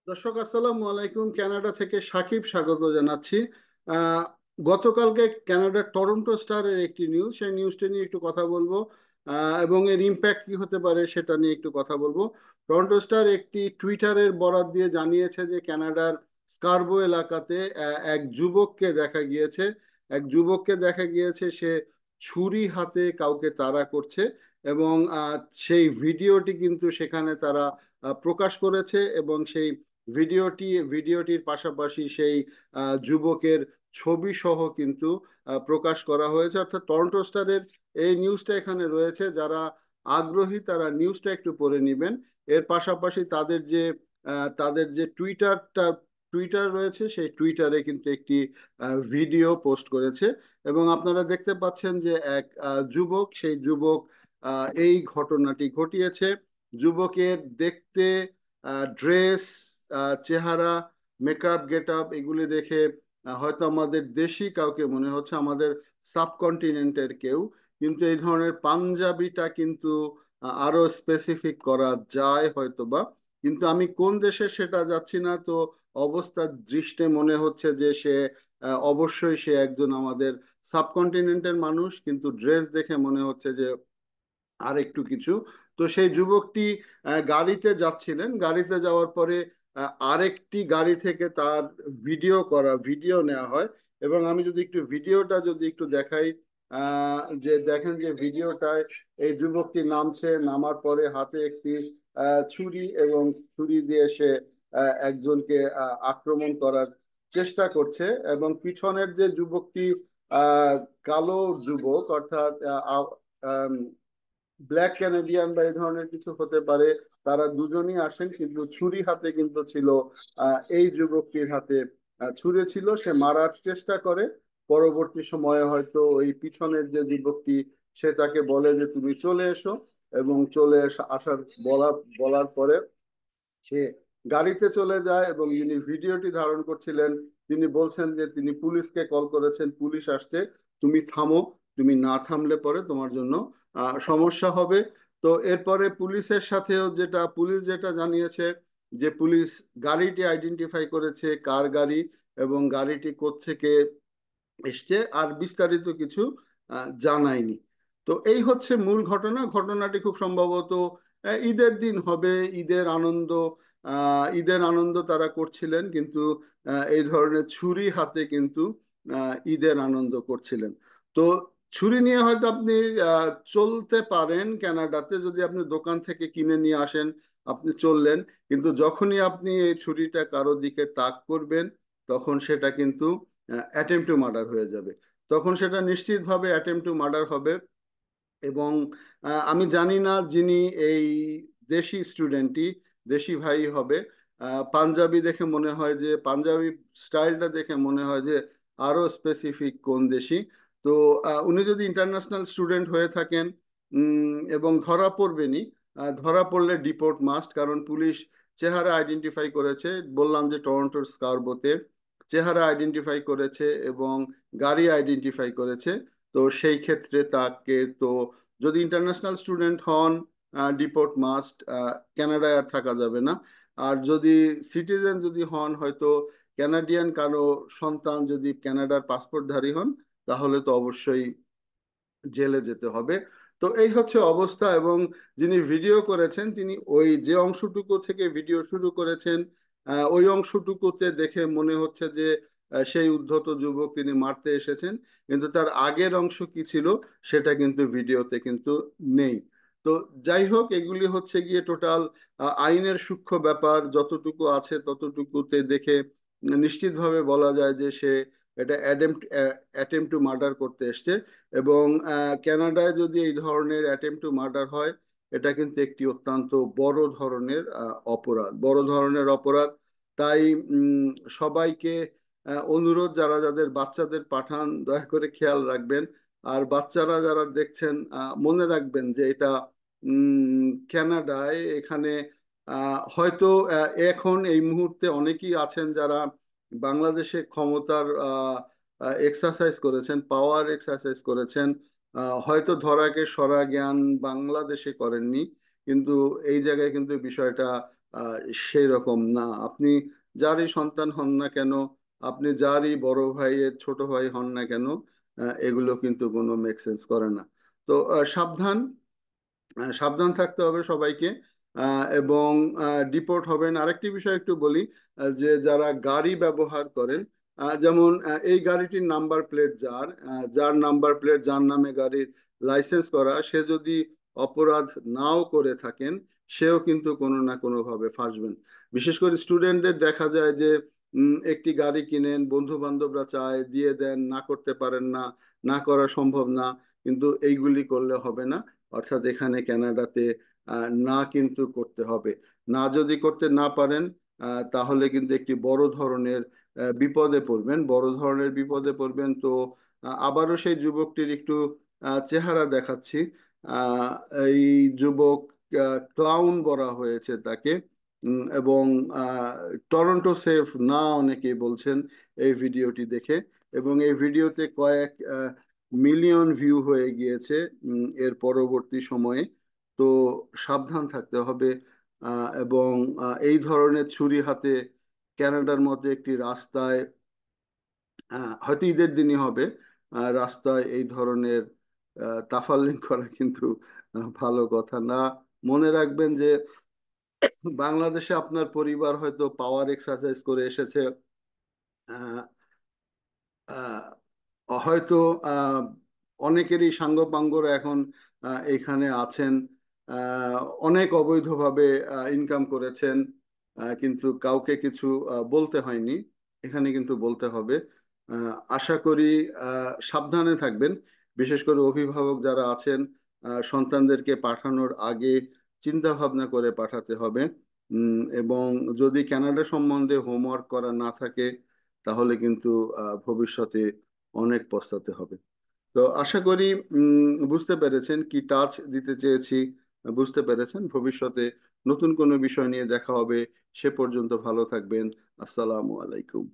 দর্শক আসসালামু আলাইকুম। কানাডা থেকে সাকিব স্বাগত জানাচ্ছি। আহ, গতকালকে কানাডার টরন্টো স্টারের একটি নিউজ, সেই নিউজটা নিয়ে একটু কথা বলবো এবং এর ইম্প্যাক্ট কি হতে পারে সেটা নিয়ে একটু কথা বলবো। টরন্টো স্টার একটি টুইটারের বরাত দিয়ে জানিয়েছে যে কানাডার স্কারবো এলাকাতে এক যুবককে দেখা গিয়েছে সে ছুরি হাতে কাউকে তাড়া করছে এবং সেই ভিডিওটি কিন্তু সেখানে তারা প্রকাশ করেছে এবং সেই ভিডিওটির পাশাপাশি সেই যুবকের ছবি সহ কিন্তু প্রকাশ করা হয়েছে। অর্থাৎ টরন্টো স্টারের এই নিউজটা এখানে রয়েছে, যারা আগ্রহী তারা নিউজটা একটু পড়ে নেবেন। এর পাশাপাশি তাদের যে টুইটার রয়েছে, সেই টুইটারে কিন্তু একটি ভিডিও পোস্ট করেছে এবং আপনারা দেখতে পাচ্ছেন যে এক সেই যুবক এই ঘটনাটি ঘটিয়েছে। যুবকের দেখতে ড্রেস, চেহারা, মেকআপ, গেট আপ এগুলি দেখে হয়তো আমাদের দেশি কাউকে মনে হচ্ছে, আমাদের সাবকন্টিনেন্টের কেউ, কিন্তু এই ধরনের পাঞ্জাবিটা কিন্তু আরো স্পেসিফিক করা যায় হয়তোবা, কিন্তু আমি কোন দেশে সেটা যাচ্ছি না। তো অবস্থার দৃষ্টে মনে হচ্ছে যে সে অবশ্যই সে একজন আমাদের সাবকন্টিনেন্টের মানুষ, কিন্তু ড্রেস দেখে মনে হচ্ছে যে আর একটু কিছু। তো সেই যুবকটি গাড়িতে যাচ্ছিলেন, গাড়িতে যাওয়ার পরে আরেকটি গাড়ি থেকে তার ভিডিও নেওয়া হয় এবং আমি যদি একটু দেখাই, যে দেখেন যে ভিডিওটায় এই যুবকটি নামার পরে হাতে একটি ছুরি এবং ছুরি দিয়ে সে একজনকে আক্রমণ করার চেষ্টা করছে এবং পিছনের যে যুবকটি, আহ কালো যুবক, অর্থাৎ ব্ল্যাক ক্যানাডিয়ান বা এই ধরনের কিছু হতে পারে, তারা দুজনই আসেন, কিন্তু ছুরি হাতে কিন্তু ছিল এই যুবকটির হাতে ছুরি ছিল। সে মারার চেষ্টা করে, পরবর্তী সময়ে হয়তো ওই পিছনের যে যুবকটি সে তাকে বলে যে তুমি চলে এসো, এবং আসার বলার পরে সে গাড়িতে চলে যায় এবং যিনি ভিডিওটি ধারণ করছিলেন তিনি বলছেন যে তিনি পুলিশকে কল করেছেন, পুলিশ আসছে, তুমি থামো, তুমি না থামলে পরে তোমার জন্য সমস্যা হবে। তো এরপরে পুলিশ যেটা জানিয়েছে যে পুলিশ গাড়িটি আইডেন্টিফাই করেছে কার গাড়ি এবং গাড়িটি কোত্থেকে এসছে, আর বিস্তারিত কিছু জানায়নি। তো এই হচ্ছে মূল ঘটনা। ঘটনাটি খুব সম্ভবত ঈদের দিন হবে। ঈদের আনন্দ তারা করছিলেন, কিন্তু এই ধরনের ছুরি হাতে কিন্তু ঈদের আনন্দ করছিলেন। তো ছুরি নিয়ে হয়তো আপনি চলতে পারেন কানাডাতে, যদি আপনি দোকান থেকে কিনে নিয়ে আসেন আপনি চললেন, কিন্তু যখনই আপনি এই ছুরিটা কারো দিকে তাক করবেন তখন সেটা কিন্তু অ্যাটেম্প টু মার্ডার হয়ে যাবে। তখন সেটা নিশ্চিতভাবে অ্যাটেম্প টু মার্ডার হবে। এবং আমি জানি না যিনি এই দেশি স্টুডেন্টটি দেশি ভাই হবে। পাঞ্জাবি স্টাইলটা দেখে মনে হয় যে আরো স্পেসিফিক কোন দেশি। তো উনি যদি ইন্টারন্যাশনাল স্টুডেন্ট হয়ে থাকেন এবং ধরা পড়লে ডিপোর্ট মাস্ট, কারণ পুলিশ চেহারা আইডেন্টিফাই করেছে, বললাম যে টরন্টোর স্কারবোতে চেহারা আইডেন্টিফাই করেছে এবং গাড়ি আইডেন্টিফাই করেছে। তো সেই ক্ষেত্রে তাকে তো, যদি ইন্টারন্যাশনাল স্টুডেন্ট হন, ডিপোর্ট মাস্ট, কানাডায় আর থাকা যাবে না। আর যদি সিটিজেন যদি হন, হয়তো কানাডিয়ান কারো সন্তান যদি কানাডার পাসপোর্টধারী হন, তাহলে তো অবশ্যই জেলে যেতে হবে। তো এই হচ্ছে অবস্থা। এবং যিনি ভিডিও করেছেন তিনি ওই যে অংশটুকু থেকে ভিডিও শুরু করেছেন, ওই অংশটুকুতে দেখে মনে হচ্ছে যে সেই উদ্ধত যুবক তিনি মারতে এসেছেন, কিন্তু তার আগের অংশ কি ছিল সেটা কিন্তু ভিডিওতে কিন্তু নেই। তো যাই হোক, এগুলি হচ্ছে গিয়ে টোটাল আইনের সূক্ষ্ম ব্যাপার, যতটুকু আছে ততটুকুতে দেখে নিশ্চিতভাবে বলা যায় যে সে এটা অ্যাটেম্প টু মার্ডার করতে এসছে। এবং কানাডায় যদি এই ধরনের অ্যাটেম্প টু মার্ডার হয়, এটা কিন্তু একটি অত্যন্ত বড় ধরনের অপরাধ। তাই উম, সবাইকে অনুরোধ, যারা যাদের বাচ্চাদের পাঠান দয়া করে খেয়াল রাখবেন। আর বাচ্চারা যারা দেখছেন মনে রাখবেন যে এটা কানাডায়, এখানে হয়তো এখন এই মুহূর্তে অনেকেই আছেন যারা বাংলাদেশে ক্ষমতার এক্সারসাইজ করেছেন, পাওয়ার এক্সারসাইজ করেছেন, হয়তো ধরাকে সরা জ্ঞান বাংলাদেশে করেননি, কিন্তু এই জায়গায় কিন্তু বিষয়টা আহ, সেই রকম না। আপনি যারই সন্তান হন না কেন, আপনি যারই বড় ভাইয়ের ছোট ভাই হন না কেন, এগুলো কিন্তু কোনো মেক সেন্স করে না। তো সাবধান, সাবধান থাকতে হবে সবাইকে। এবং ডিপোর্ট হবেন। আরেকটি বিষয় একটু বলি, যে যারা গাড়ি ব্যবহার করেন, যেমন এই গাড়িটির নাম্বার প্লেট যার নাম্বার প্লেট, যার নামে গাড়ির লাইসেন্স করা, সে যদি অপরাধ নাও করে থাকেন, সেও কিন্তু কোনো না কোনো ভাবে ফাঁসবেন। বিশেষ করে স্টুডেন্টদের দেখা যায় যে একটি গাড়ি কিনেন, বন্ধু বান্ধবরা চায়, দিয়ে দেন, না করতে পারেন না, না করা সম্ভব না, কিন্তু এইগুলি করলে হবে না। অর্থাৎ এখানে কানাডাতে না কিন্তু করতে হবে। না যদি করতে না পারেন, তাহলে কিন্তু একটি বড় ধরনের বিপদে পড়বেন, বড় ধরনের বিপদে পড়বেন। তো আবারও সেই যুবকটির একটু চেহারা দেখাচ্ছি। আহ, এই যুবক, ক্লাউন বলা হয়েছে তাকে। এবং টরন্টো সেফ না অনেকেই বলছেন এই ভিডিওটি দেখে। এবং এই ভিডিওতে কয়েক মিলিয়ন ভিউ হয়ে গিয়েছে এর পরবর্তী সময়ে। তো সাবধান থাকতে হবে। এবং এই ধরনের ছুরি হাতে কানাডার মতো একটি রাস্তায়, হয়তো ঈদের দিনই হবে, রাস্তায় এই ধরনের তাফালিং করা কিন্তু ভালো কথা না। মনে রাখবেন যে বাংলাদেশে আপনার পরিবার হয়তো পাওয়ার এক্সারসাইজ করে এসেছে। আহ, আহ, হয়তো আহ, অনেকেরই সাঙ্গপাঙ্গরা এখন এখানে আছেন, আহ, অনেক অবৈধভাবে ইনকাম করেছেন, কিন্তু কাউকে কিছু বলতে হয়নি। এখানে কিন্তু বলতে হবে। আশা করি সাবধানে থাকবেন। বিশেষ করে অভিভাবক যারা আছেন, সন্তানদেরকে পাঠানোর আগে চিন্তা ভাবনা করে পাঠাতে হবে। এবং যদি কানাডা সম্বন্ধে হোমওয়ার্ক করা না থাকে, তাহলে কিন্তু ভবিষ্যতে অনেক পস্তাতে হবে। তো আশা করি বুঝতে পেরেছেন কি টাচ দিতে চেয়েছি, বুঝতে পেরেছেন। ভবিষ্যতে নতুন কোনো বিষয় নিয়ে দেখা হবে। সে পর্যন্ত ভালো থাকবেন। আসসালামু আলাইকুম।